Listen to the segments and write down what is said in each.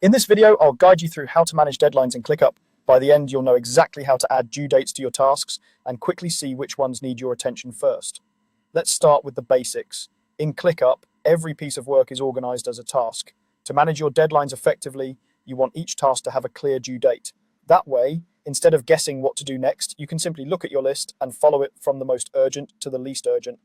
In this video, I'll guide you through how to manage deadlines in ClickUp. By the end, you'll know exactly how to add due dates to your tasks and quickly see which ones need your attention first. Let's start with the basics. In ClickUp, every piece of work is organized as a task. To manage your deadlines effectively, you want each task to have a clear due date. That way, instead of guessing what to do next, you can simply look at your list and follow it from the most urgent to the least urgent.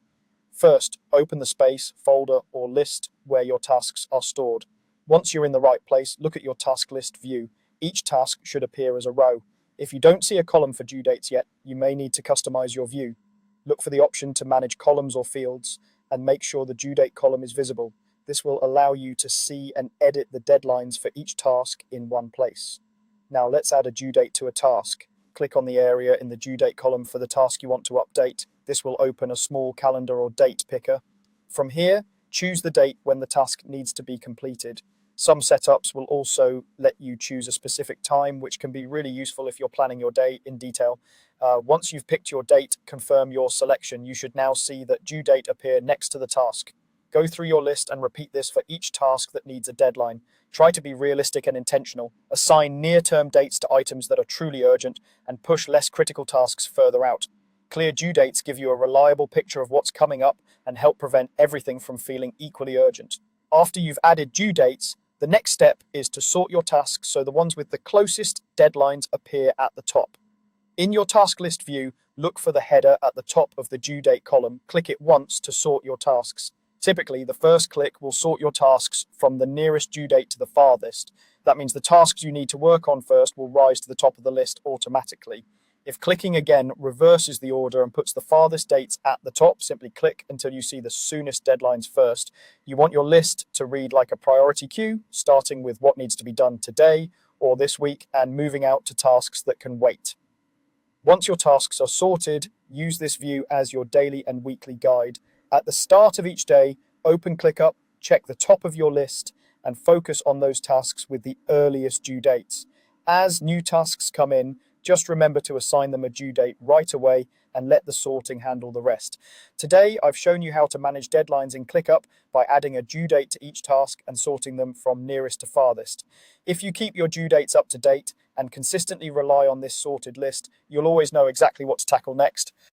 First, open the space, folder, or list where your tasks are stored. Once you're in the right place, look at your task list view. Each task should appear as a row. If you don't see a column for due dates yet, you may need to customize your view. Look for the option to manage columns or fields and make sure the due date column is visible. This will allow you to see and edit the deadlines for each task in one place. Now let's add a due date to a task. Click on the area in the due date column for the task you want to update. This will open a small calendar or date picker. From here, choose the date when the task needs to be completed. Some setups will also let you choose a specific time, which can be really useful if you're planning your day in detail. Once you've picked your date, confirm your selection. You should now see that due date appear next to the task. Go through your list and repeat this for each task that needs a deadline. Try to be realistic and intentional. Assign near-term dates to items that are truly urgent and push less critical tasks further out. Clear due dates give you a reliable picture of what's coming up and help prevent everything from feeling equally urgent. After you've added due dates, the next step is to sort your tasks so the ones with the closest deadlines appear at the top. In your task list view, look for the header at the top of the due date column. Click it once to sort your tasks. Typically, the first click will sort your tasks from the nearest due date to the farthest. That means the tasks you need to work on first will rise to the top of the list automatically. If clicking again reverses the order and puts the farthest dates at the top, simply click until you see the soonest deadlines first. You want your list to read like a priority queue, starting with what needs to be done today or this week and moving out to tasks that can wait. Once your tasks are sorted, use this view as your daily and weekly guide. At the start of each day, open ClickUp, check the top of your list, and focus on those tasks with the earliest due dates. As new tasks come in, just remember to assign them a due date right away and let the sorting handle the rest. Today, I've shown you how to manage deadlines in ClickUp by adding a due date to each task and sorting them from nearest to farthest. If you keep your due dates up to date and consistently rely on this sorted list, you'll always know exactly what to tackle next.